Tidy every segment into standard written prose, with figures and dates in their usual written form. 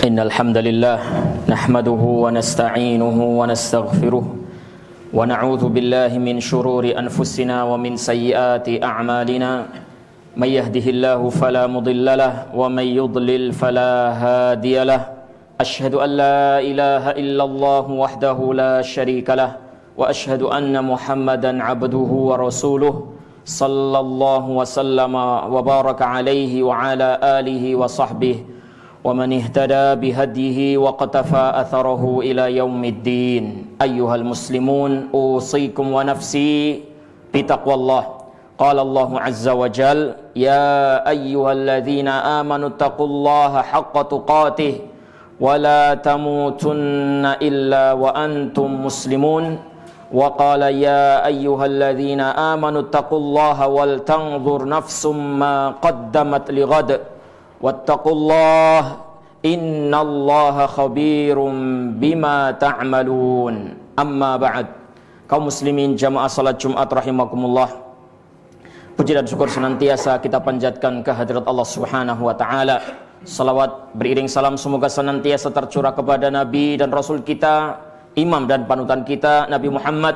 إن الحمد لله نحمده ونستعينه ونستغفره ونعوذ بالله من شرور أنفسنا ومن سيئات أعمالنا من يهده الله فلا مضل له ومن يضلل فلا هادي له أشهد أن لا إله إلا الله وحده لا شريك له وأشهد أن محمدا عبده ورسوله صلى الله وسلم وبارك عليه وعلى آله وصحبه ومن اهتدى بهديه وقتفى أثره إلى يوم الدين أيها المسلمون أوصيكم ونفسي بتقوى الله قال الله عز وجل يا أيها الذين آمنوا اتقوا الله حق تقاته ولا تموتن إلا وأنتم مسلمون وقال يا أيها الذين آمنوا اتقوا الله ولتنظر نفس ما قدمت لغد واتقوا الله إن الله خبير بما تعملون أما بعد. Kaum muslimin jamaah salat Jumat rahimakumullah, puji dan syukur senantiasa kita panjatkan kehadirat Allah Subhanahu wa taala. Salawat beriring salam semoga senantiasa tercurah kepada Nabi dan Rasul kita, imam dan panutan kita Nabi Muhammad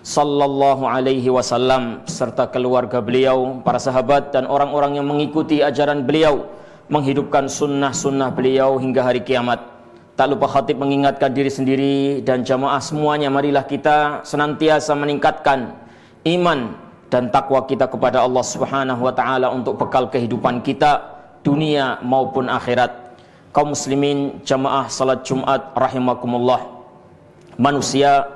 sallallahu alaihi wasallam, serta keluarga beliau, para sahabat dan orang-orang yang mengikuti ajaran beliau, menghidupkan sunnah-sunnah beliau hingga hari kiamat. Tak lupa khatib mengingatkan diri sendiri dan jamaah semuanya, marilah kita senantiasa meningkatkan iman dan takwa kita kepada Allah Subhanahu wa taala untuk bekal kehidupan kita dunia maupun akhirat. Kaum muslimin jamaah salat Jumat rahimakumullah, manusia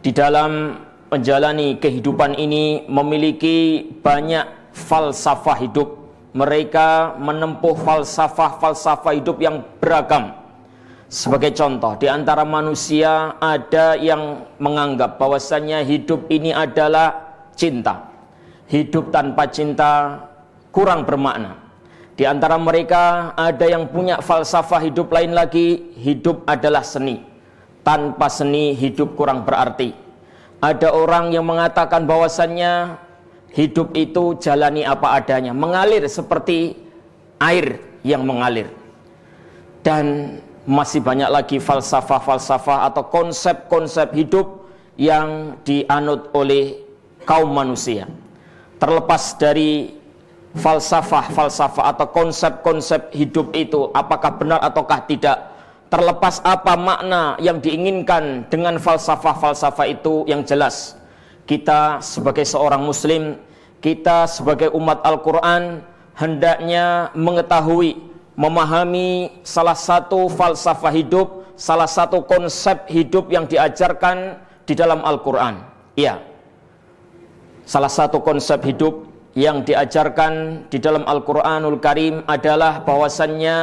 di dalam menjalani kehidupan ini memiliki banyak falsafah hidup. Mereka menempuh falsafah hidup yang beragam. Sebagai contoh, di antara manusia ada yang menganggap bahwasannya hidup ini adalah cinta. Hidup tanpa cinta kurang bermakna. Di antara mereka ada yang punya falsafah hidup lain lagi, hidup adalah seni. Tanpa seni hidup kurang berarti. Ada orang yang mengatakan bahwasannya hidup itu jalani apa adanya, mengalir seperti air yang mengalir. Dan masih banyak lagi falsafah-falsafah atau konsep-konsep hidup yang dianut oleh kaum manusia. Terlepas dari falsafah-falsafah atau konsep-konsep hidup itu apakah benar ataukah tidak, terlepas apa makna yang diinginkan dengan falsafah-falsafah itu, yang jelas kita sebagai seorang muslim, kita sebagai umat Al-Quran hendaknya mengetahui, memahami salah satu falsafah hidup, salah satu konsep hidup yang diajarkan di dalam Al-Quran. Iya, salah satu konsep hidup yang diajarkan di dalam Al-Quranul Karim adalah bahwasannya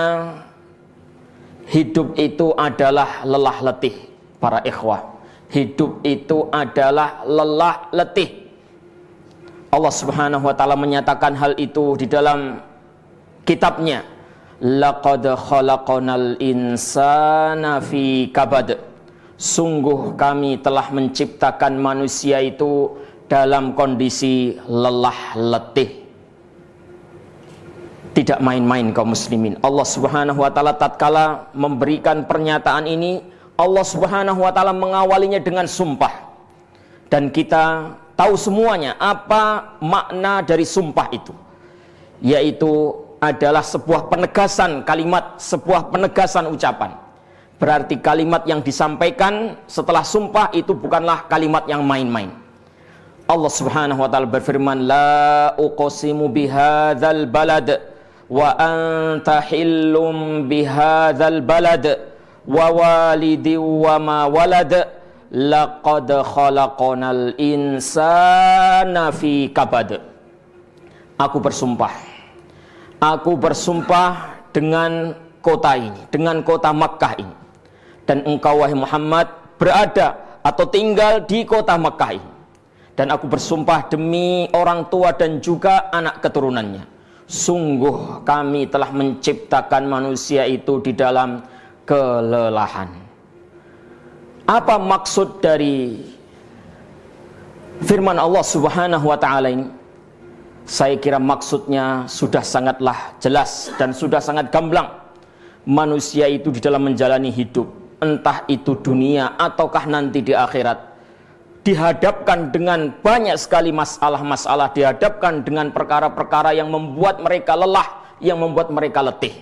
hidup itu adalah lelah letih. Para ikhwah, hidup itu adalah lelah letih. Allah Subhanahu wa taala menyatakan hal itu di dalam kitabnya. Laqad khalaqnal insana fi kabad. Sungguh kami telah menciptakan manusia itu dalam kondisi lelah letih. Tidak main-main kaum muslimin. Allah Subhanahu wa taala tatkala memberikan pernyataan ini, Allah Subhanahu wa taala mengawalinya dengan sumpah. Dan kita tahu semuanya apa makna dari sumpah itu, yaitu adalah sebuah penegasan kalimat, sebuah penegasan ucapan. Berarti kalimat yang disampaikan setelah sumpah itu bukanlah kalimat yang main-main. Allah Subhanahu wa taala berfirman, la uqsimu bihadzal balad wa anta hillum bihadzal balad wa walidi wa ma walad laqad khalaqnal insana fi kabad. Aku bersumpah dengan kota ini, dengan kota Makkah ini, dan engkau wahai Muhammad berada atau tinggal di kota Makkah ini. Dan aku bersumpah demi orang tua dan juga anak keturunannya, sungguh kami telah menciptakan manusia itu di dalam kelelahan. Apa maksud dari firman Allah Subhanahu wa taala ini? Saya kira maksudnya sudah sangatlah jelas dan sudah sangat gamblang. manusia itu di dalam menjalani hidup, entah itu dunia ataukah nanti di akhirat, dihadapkan dengan banyak sekali masalah-masalah, dihadapkan dengan perkara-perkara yang membuat mereka lelah, yang membuat mereka letih.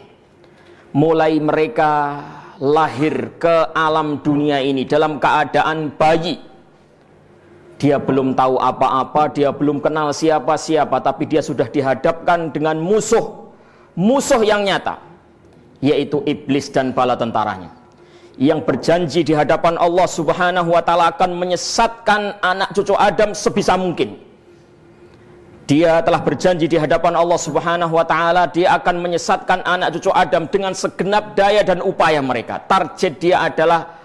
Mulai mereka lahir ke alam dunia ini dalam keadaan bayi, dia belum tahu apa-apa, dia belum kenal siapa-siapa, tapi dia sudah dihadapkan dengan musuh yang nyata, yaitu iblis dan bala tentaranya, yang berjanji di hadapan Allah Subhanahu wa ta'ala akan menyesatkan anak cucu Adam sebisa mungkin. Dia telah berjanji di hadapan Allah Subhanahu wa ta'ala, dia akan menyesatkan anak cucu Adam dengan segenap daya dan upaya mereka. Target dia adalah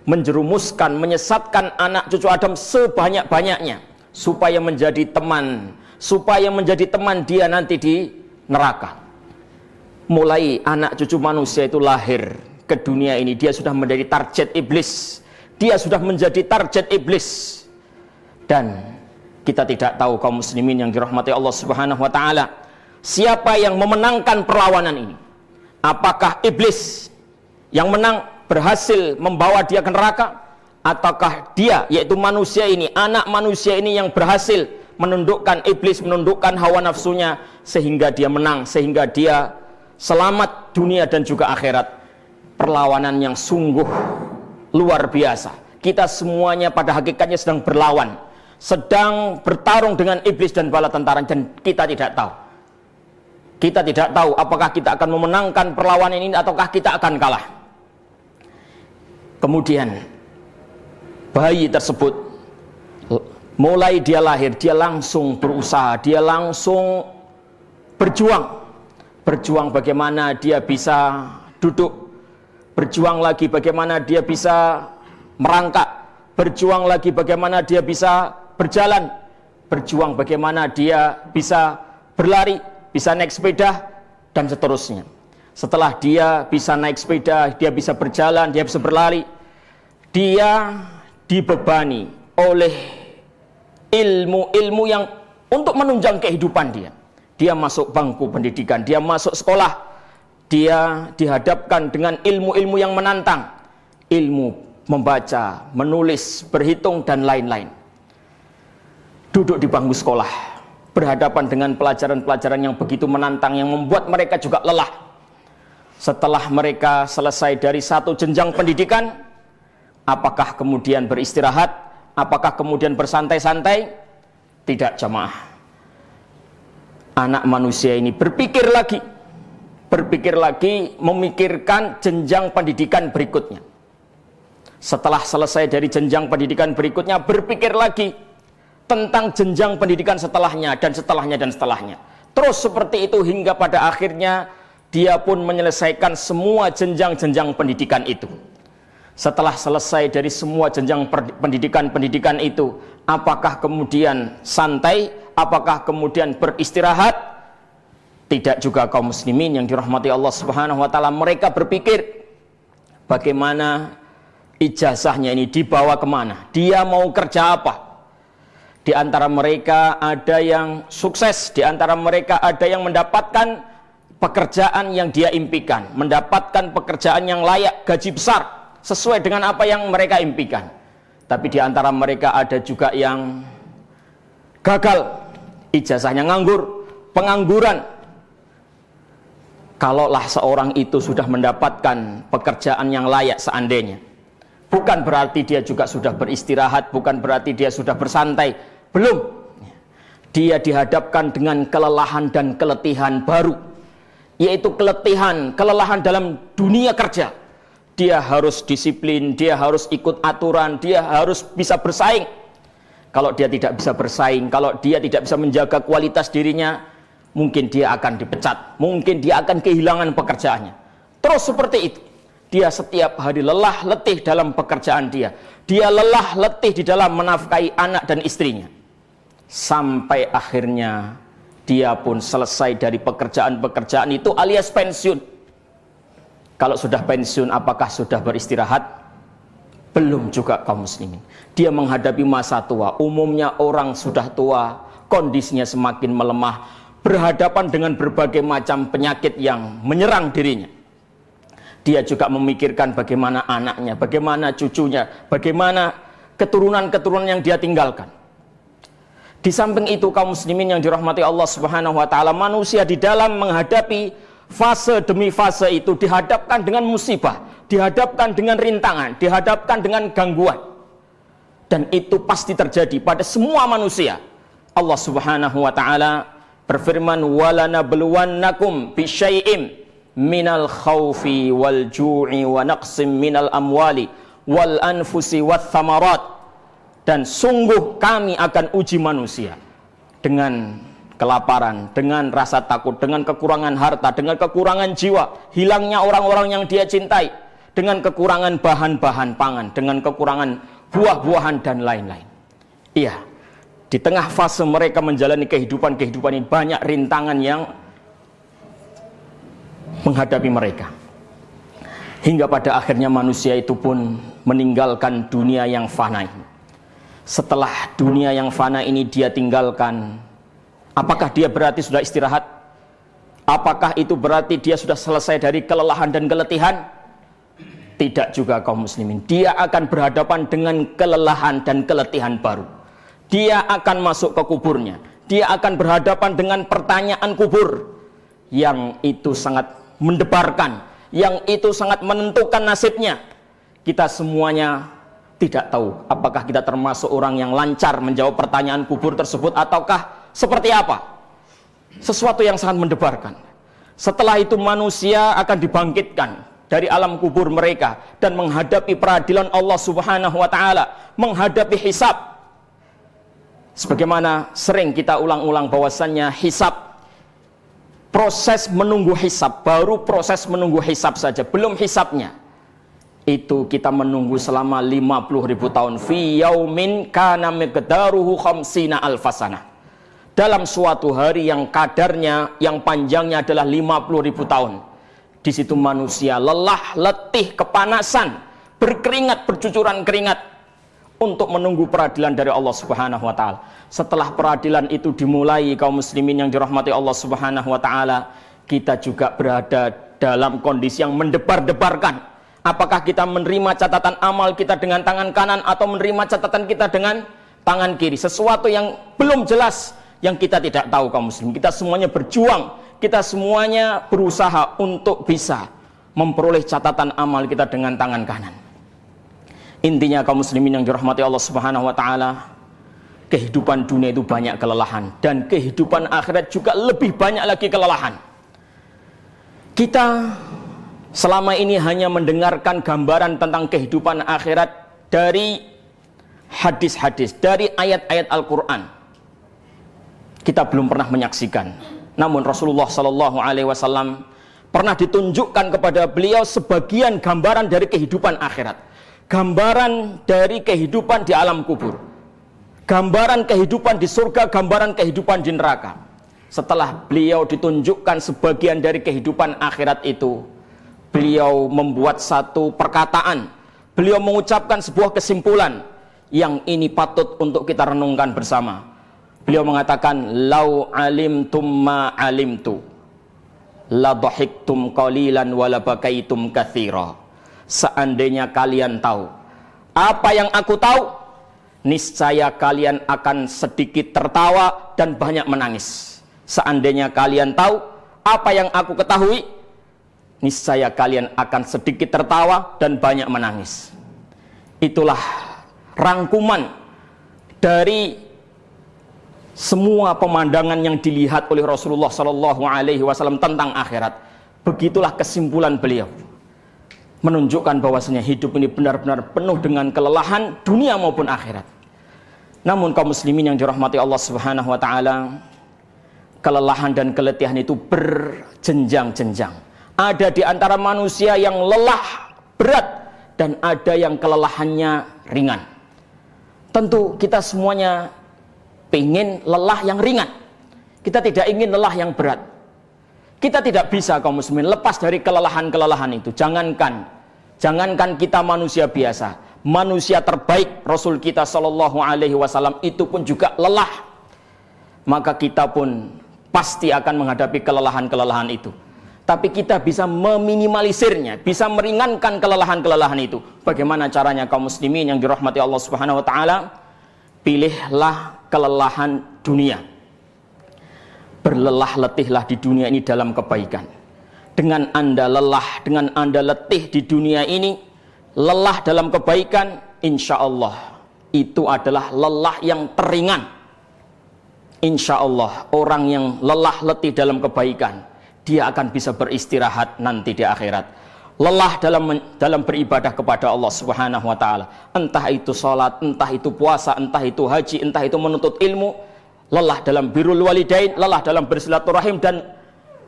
menjerumuskan, menyesatkan anak cucu Adam sebanyak-banyaknya, supaya menjadi teman dia nanti di neraka. Mulai anak cucu manusia itu lahir ke dunia ini, dia sudah menjadi target iblis. Dia sudah menjadi target iblis. Dan kita tidak tahu, kaum muslimin yang dirahmati Allah Subhanahu wa ta'ala, siapa yang memenangkan perlawanan ini. Apakah iblis yang menang, berhasil membawa dia ke neraka, ataukah dia, yaitu manusia ini, anak manusia ini yang berhasil menundukkan iblis, menundukkan hawa nafsunya, sehingga dia menang, sehingga dia selamat dunia dan juga akhirat. Perlawanan yang sungguh luar biasa. Kita semuanya pada hakikatnya sedang berlawan, sedang bertarung dengan iblis dan bala tentara, dan kita tidak tahu. Kita tidak tahu apakah kita akan memenangkan perlawanan ini ataukah kita akan kalah. Kemudian bayi tersebut, mulai dia lahir, dia langsung berusaha, dia langsung berjuang bagaimana dia bisa duduk, berjuang lagi bagaimana dia bisa merangkak, berjuang lagi bagaimana dia bisa berjalan, berjuang bagaimana dia bisa berlari, bisa naik sepeda, dan seterusnya. Setelah dia bisa naik sepeda, dia bisa berjalan, dia bisa berlari, dia dibebani oleh ilmu-ilmu yang untuk menunjang kehidupan dia. Dia masuk bangku pendidikan, dia masuk sekolah, dia dihadapkan dengan ilmu-ilmu yang menantang, ilmu membaca, menulis, berhitung, dan lain-lain. Duduk di bangku sekolah, berhadapan dengan pelajaran-pelajaran yang begitu menantang, yang membuat mereka juga lelah. Setelah mereka selesai dari satu jenjang pendidikan, apakah kemudian beristirahat? Apakah kemudian bersantai-santai? Tidak, jamaah. Anak manusia ini berpikir lagi, memikirkan jenjang pendidikan berikutnya. Setelah selesai dari jenjang pendidikan berikutnya, berpikir lagi tentang jenjang pendidikan setelahnya, dan setelahnya, dan setelahnya. Terus seperti itu hingga pada akhirnya dia pun menyelesaikan semua jenjang-jenjang pendidikan itu. Setelah selesai dari semua jenjang pendidikan itu, apakah kemudian santai? Apakah kemudian beristirahat? Tidak juga, kaum muslimin yang dirahmati Allah Subhanahu wa ta'ala. Mereka berpikir bagaimana ijazahnya ini dibawa kemana, dia mau kerja apa. Di antara mereka ada yang sukses, di antara mereka ada yang mendapatkan pekerjaan yang dia impikan, mendapatkan pekerjaan yang layak, gaji besar, sesuai dengan apa yang mereka impikan. Tapi di antara mereka ada juga yang gagal, ijazahnya nganggur, pengangguran. Kalaulah seorang itu sudah mendapatkan pekerjaan yang layak seandainya, bukan berarti dia juga sudah beristirahat, bukan berarti dia sudah bersantai, belum. Dia dihadapkan dengan kelelahan dan keletihan baru, yaitu kelelahan dalam dunia kerja. Dia harus disiplin, dia harus ikut aturan, dia harus bisa bersaing. Kalau dia tidak bisa bersaing, kalau dia tidak bisa menjaga kualitas dirinya, mungkin dia akan dipecat, mungkin dia akan kehilangan pekerjaannya. Terus seperti itu. Dia setiap hari lelah letih dalam pekerjaan dia. Dia lelah letih di dalam menafkahi anak dan istrinya. Sampai akhirnya dia pun selesai dari pekerjaan-pekerjaan itu alias pensiun. Kalau sudah pensiun, apakah sudah beristirahat? Belum juga, kaum muslimin. Dia menghadapi masa tua. Umumnya orang sudah tua, kondisinya semakin melemah, berhadapan dengan berbagai macam penyakit yang menyerang dirinya. Dia juga memikirkan bagaimana anaknya, bagaimana cucunya, bagaimana keturunan-keturunan yang dia tinggalkan. Di samping itu kaum muslimin yang dirahmati Allah Subhanahu wa taala, manusia di dalam menghadapi fase demi fase itu dihadapkan dengan musibah, dihadapkan dengan rintangan, dihadapkan dengan gangguan. Dan itu pasti terjadi pada semua manusia. Allah Subhanahu wa taala berfirman, "Walanabluwannakum bisyai'im minal khawfi wal ju'i wa naqsim minal amwali wal anfusi wath thamarat." Dan sungguh kami akan uji manusia dengan kelaparan, dengan rasa takut, dengan kekurangan harta, dengan kekurangan jiwa, hilangnya orang-orang yang dia cintai, dengan kekurangan bahan-bahan pangan, dengan kekurangan buah-buahan dan lain-lain. Iya, di tengah fase mereka menjalani kehidupan ini banyak rintangan yang menghadapi mereka, hingga pada akhirnya manusia itu pun meninggalkan dunia yang fana. Setelah dunia yang fana ini dia tinggalkan, apakah dia berarti sudah istirahat? Apakah itu berarti dia sudah selesai dari kelelahan dan keletihan? Tidak juga kaum muslimin. Dia akan berhadapan dengan kelelahan dan keletihan baru. Dia akan masuk ke kuburnya. Dia akan berhadapan dengan pertanyaan kubur yang itu sangat mendebarkan, yang itu sangat menentukan nasibnya. Kita semuanya tidak tahu apakah kita termasuk orang yang lancar menjawab pertanyaan kubur tersebut ataukah seperti apa. Sesuatu yang sangat mendebarkan. Setelah itu manusia akan dibangkitkan dari alam kubur mereka dan menghadapi peradilan Allah Subhanahu wa taala, menghadapi hisab. Sebagaimana sering kita ulang-ulang bahwasannya hisab, proses menunggu hisab, baru proses menunggu hisab saja, belum hisabnya. Itu kita menunggu selama 50.000 tahun. Fi yaumin kana miqdaruhu khamsina alfasana. Dalam suatu hari yang kadarnya, yang panjangnya adalah 50.000 tahun. Di situ manusia lelah, letih, kepanasan, berkeringat, bercucuran keringat untuk menunggu peradilan dari Allah Subhanahu wa taala. Setelah peradilan itu dimulai, kaum muslimin yang dirahmati Allah Subhanahu wa taala, kita juga berada dalam kondisi yang mendebar-debarkan. Apakah kita menerima catatan amal kita dengan tangan kanan atau menerima catatan kita dengan tangan kiri? Sesuatu yang belum jelas, yang kita tidak tahu kaum muslim. Kita semuanya berjuang, kita semuanya berusaha untuk bisa memperoleh catatan amal kita dengan tangan kanan. Intinya kaum muslimin yang dirahmati Allah Subhanahu wa taala, kehidupan dunia itu banyak kelelahan dan kehidupan akhirat juga lebih banyak lagi kelelahan. Kita selama ini hanya mendengarkan gambaran tentang kehidupan akhirat dari hadis-hadis, dari ayat-ayat Al-Quran. Kita belum pernah menyaksikan. Namun Rasulullah SAW pernah ditunjukkan kepada beliau sebagian gambaran dari kehidupan akhirat, gambaran dari kehidupan di alam kubur, gambaran kehidupan di surga, gambaran kehidupan di neraka. Setelah beliau ditunjukkan sebagian dari kehidupan akhirat itu, beliau membuat satu perkataan, beliau mengucapkan sebuah kesimpulan yang ini patut untuk kita renungkan bersama. Beliau mengatakan, "Lau alimtum ma alimtu, la dhahiktum qalilan wa la bakaitum katsira." Seandainya kalian tahu apa yang aku tahu, niscaya kalian akan sedikit tertawa dan banyak menangis. Seandainya kalian tahu apa yang aku ketahui, niscaya kalian akan sedikit tertawa dan banyak menangis. Itulah rangkuman dari semua pemandangan yang dilihat oleh Rasulullah SAW tentang akhirat. Begitulah kesimpulan beliau, menunjukkan bahwasanya hidup ini benar-benar penuh dengan kelelahan dunia maupun akhirat. Namun kaum muslimin yang dirahmati Allah Subhanahu wa taala, kelelahan dan keletihan itu berjenjang-jenjang. Ada di antara manusia yang lelah berat dan ada yang kelelahannya ringan. Tentu kita semuanya ingin lelah yang ringan. Kita tidak ingin lelah yang berat. Kita tidak bisa kaum muslimin lepas dari kelelahan-kelelahan itu. Jangankan kita manusia biasa, manusia terbaik Rasul kita Shallallahu Alaihi Wasallam itu pun juga lelah. Maka kita pun pasti akan menghadapi kelelahan-kelelahan itu. tapi kita bisa meminimalisirnya, bisa meringankan kelelahan-kelelahan itu. Bagaimana caranya kaum muslimin yang dirahmati Allah Subhanahu wa taala? Pilihlah kelelahan dunia. Berlelah letihlah di dunia ini dalam kebaikan. Dengan Anda lelah, dengan Anda letih di dunia ini, lelah dalam kebaikan, insya Allah itu adalah lelah yang teringan. Insya Allah orang yang lelah letih dalam kebaikan, dia akan bisa beristirahat nanti di akhirat. Lelah dalam beribadah kepada Allah Subhanahu wa taala, entah itu salat, entah itu puasa, entah itu haji, entah itu menuntut ilmu, lelah dalam birrul walidain, lelah dalam bersilaturahim dan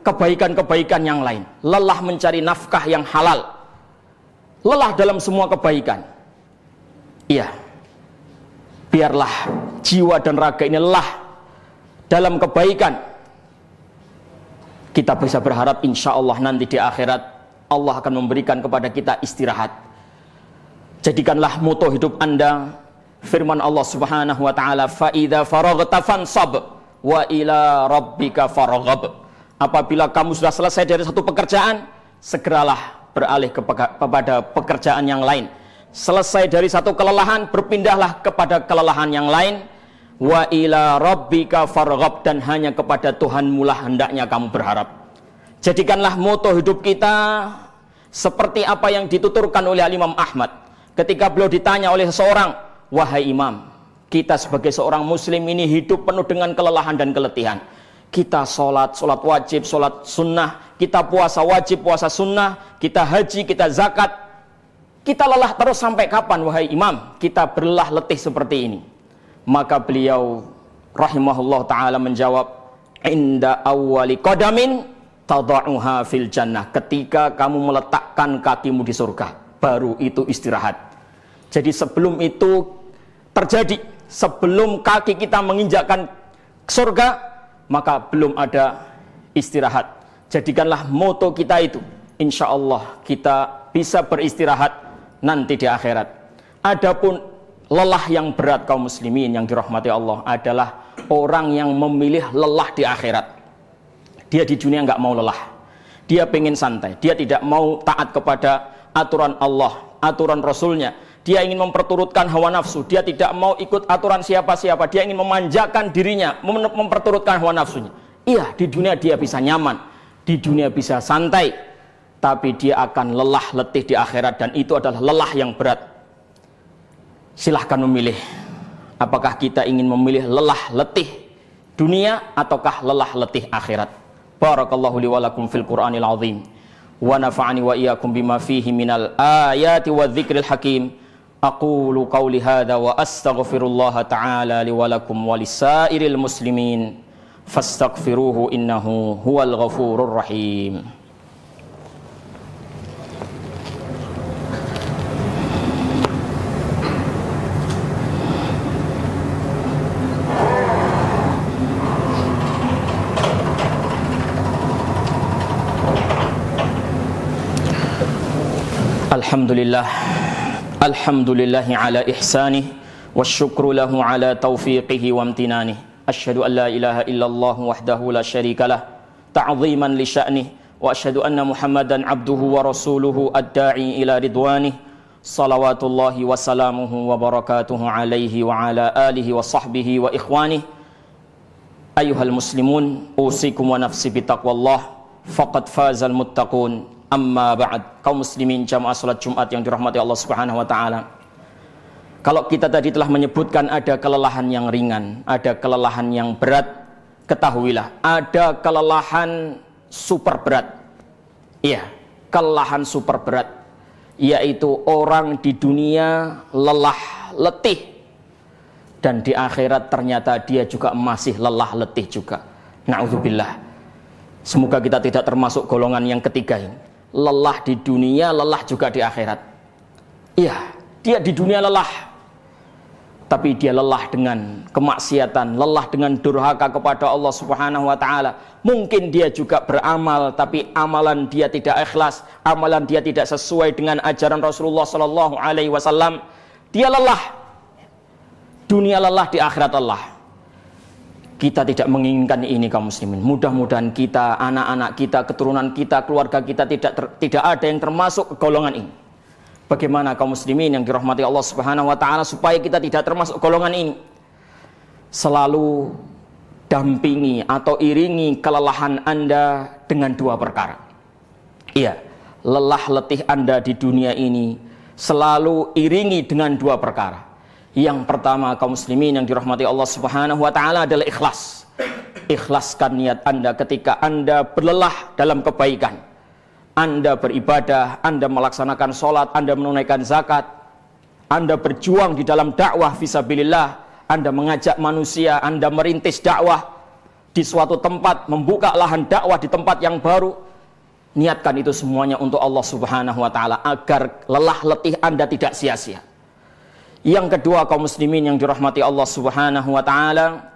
kebaikan-kebaikan yang lain, lelah mencari nafkah yang halal, lelah dalam semua kebaikan. Iya, biarlah jiwa dan raga ini lelah dalam kebaikan. Kita bisa berharap insya Allah nanti di akhirat Allah akan memberikan kepada kita istirahat. Jadikanlah moto hidup Anda firman Allah Subhanahu wa taala, fa idza faraghta fansab wa ila rabbika farghab. Apabila kamu sudah selesai dari satu pekerjaan, segeralah beralih kepada pekerjaan yang lain. Selesai dari satu kelelahan, berpindahlah kepada kelelahan yang lain. Wa ila rabbika farghab, dan hanya kepada Tuhanmu lah hendaknya kamu berharap. Jadikanlah moto hidup kita seperti apa yang dituturkan oleh Imam Ahmad ketika beliau ditanya oleh seseorang, wahai Imam, kita sebagai seorang muslim ini hidup penuh dengan kelelahan dan keletihan. Kita sholat wajib, sholat sunnah, kita puasa wajib, puasa sunnah, kita haji, kita zakat, kita lelah terus sampai kapan wahai Imam kita berlelah letih seperti ini? Maka beliau rahimahullah ta'ala menjawab, inda awwali qadamin tada'uha fil jannah. Ketika kamu meletakkan kakimu di surga, baru itu istirahat. Jadi sebelum itu terjadi, sebelum kaki kita menginjakkan surga, maka belum ada istirahat. Jadikanlah moto kita itu, insya Allah kita bisa beristirahat nanti di akhirat. Adapun lelah yang berat kaum muslimin yang dirahmati Allah adalah orang yang memilih lelah di akhirat. Dia di dunia nggak mau lelah, dia pengen santai, dia tidak mau taat kepada aturan Allah, aturan Rasulnya. Dia ingin memperturutkan hawa nafsu, dia tidak mau ikut aturan siapa-siapa, dia ingin memanjakan dirinya, memperturutkan hawa nafsunya. Iya, di dunia dia bisa nyaman, di dunia bisa santai, tapi dia akan lelah letih di akhirat, dan itu adalah lelah yang berat. Silahkan memilih, apakah kita ingin memilih lelah letih dunia ataukah lelah letih akhirat. Barakallahu li wa lakum fil Qur'anil azim wa nafa'ani wa iyyakum bima fihi minal ayati wa dzikril hakim. Aqulu qawli hadza wa astaghfirullaha ta'ala li wa lakum wa lisairil muslimin fastaghfiruhu innahu huwal ghafurur rahim. Alhamdulillahi ala ihsanih wasyukru lahu ala taufiqihi wa amtinanih. Asyhadu an la ilaha illallah wahdahu la syarikalah ta'ziman li sya'nih, wa asyhadu anna Muhammadan abduhu wa rasuluhu ad-da'i ila ridwanih. Salawatullahi wa salamuhu wa barakatuhu alaihi wa ala alihi wa sahbihi wa ikhwanih. Ayyuhal muslimun, usikum wa nafsi bitaqwallah, faqad fazal muttaqun. Amma ba'd, kaum muslimin jamaah salat Jumat yang dirahmati Allah Subhanahu wa taala. Kalau kita tadi telah menyebutkan ada kelelahan yang ringan, ada kelelahan yang berat, ketahuilah ada kelelahan super berat. Iya, kelelahan super berat, yaitu orang di dunia lelah letih dan di akhirat ternyata dia juga masih lelah letih juga. Na'udzubillah. Semoga kita tidak termasuk golongan yang ketiga ini. Lelah di dunia, lelah juga di akhirat. Iya, dia di dunia lelah, tapi dia lelah dengan kemaksiatan, lelah dengan durhaka kepada Allah Subhanahu wa taala. Mungkin dia juga beramal, tapi amalan dia tidak ikhlas, amalan dia tidak sesuai dengan ajaran Rasulullah sallallahu alaihi wasallam. Dia lelah. Dunia lelah, di akhirat lelah. Kita tidak menginginkan ini kaum muslimin. Mudah-mudahan kita, anak-anak kita, keturunan kita, keluarga kita tidak ada yang termasuk ke golongan ini. Bagaimana kaum muslimin yang dirahmati Allah Subhanahu wa taala supaya kita tidak termasuk golongan ini? Selalu dampingi atau iringi kelelahan Anda dengan dua perkara. Iya, lelah letih Anda di dunia ini selalu iringi dengan dua perkara. Yang pertama kaum muslimin yang dirahmati Allah Subhanahu wa taala adalah ikhlas. Ikhlaskan niat Anda ketika Anda berlelah dalam kebaikan. Anda beribadah, Anda melaksanakan sholat, Anda menunaikan zakat, Anda berjuang di dalam dakwah fisabilillah, Anda mengajak manusia, Anda merintis dakwah di suatu tempat, membuka lahan dakwah di tempat yang baru. Niatkan itu semuanya untuk Allah Subhanahu wa taala agar lelah letih Anda tidak sia-sia. Yang kedua kaum muslimin yang dirahmati Allah Subhanahu wa taala,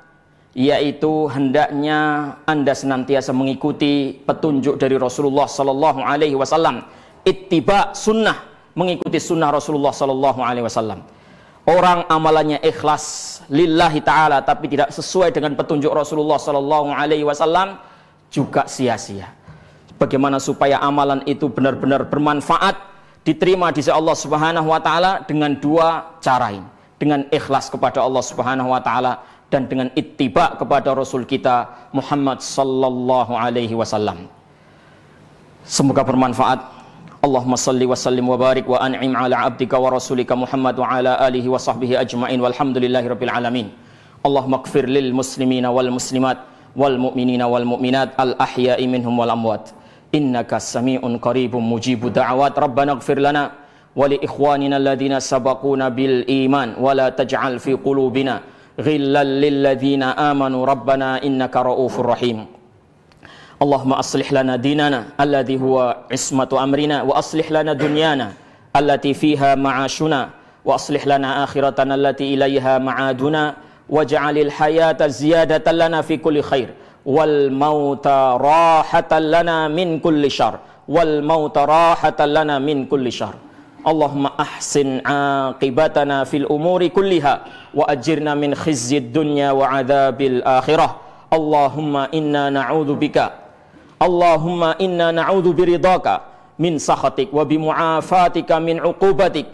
yaitu hendaknya Anda senantiasa mengikuti petunjuk dari Rasulullah sallallahu alaihi wasallam. Ittiba sunnah, mengikuti sunnah Rasulullah sallallahu alaihi wasallam. Orang amalannya ikhlas lillahi ta'ala tapi tidak sesuai dengan petunjuk Rasulullah sallallahu alaihi wasallam juga sia-sia. Bagaimana supaya amalan itu benar-benar bermanfaat, diterima di sisi Allah Subhanahu wa taala? Dengan dua cara ini. Dengan ikhlas kepada Allah Subhanahu wa taala dan dengan ittiba kepada Rasul kita Muhammad sallallahu alaihi wasallam. Semoga bermanfaat. Allahumma salli wa sallim wa barik wa an'im ala abdika wa rasulika Muhammad wa ala alihi wa sahbihi ajma'in walhamdulillahi rabbil alamin. Allahumma ighfir lil muslimina wal muslimat wal mu'minina wal mu'minat al ahya'i minhum wal amwat. Innaka sami'un qaribun mujibu da'awat. Rabbana ighfir lana wa li ikhwanina alladhina sabaquna bil iman wa la taj'al fi qulubina ghillan lil ladzina amanu rabbana innaka ra'ufur rahim. Allahumma aslih lana dinana alladhi huwa ismatu amrina wa aslih lana dunyana allati fiha ma'ashuna wa aslih lana akhiratana allati ilaiha ma'aduna waj'alil hayata ziyadatan lana fi kulli khair wal mauta rahatan lana min kulli syarr wal mauta rahatan lana min kulli syarr. Allahumma ahsin aqibatana fil umuri kulliha wa ajirna min khizyid dunya wa adzabil akhirah. Allahumma inna na'udzu biridhaka min sakhatik wa bimu'afatika min 'uqubatik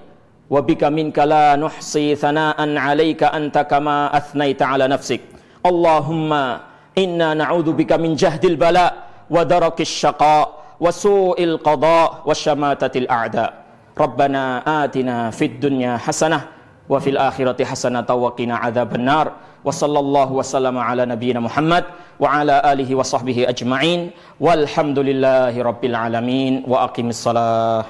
wa bika minka la nuhsi thana'an 'alaika anta kama athnaita 'ala nafsik. Allahumma inna na'udzu bika min jahdil bala wa darakis syaqa wa su'il qada wa syamatatil a'da. Rabbana atina fid dunya hasanah wa fil akhirati hasanah wa qina adzaban nar. Wa sallallahu wa sallama ala nabiyyina Muhammad wa ala alihi wa sahbihi ajma'in walhamdulillahi rabbil alamin wa aqimis salah.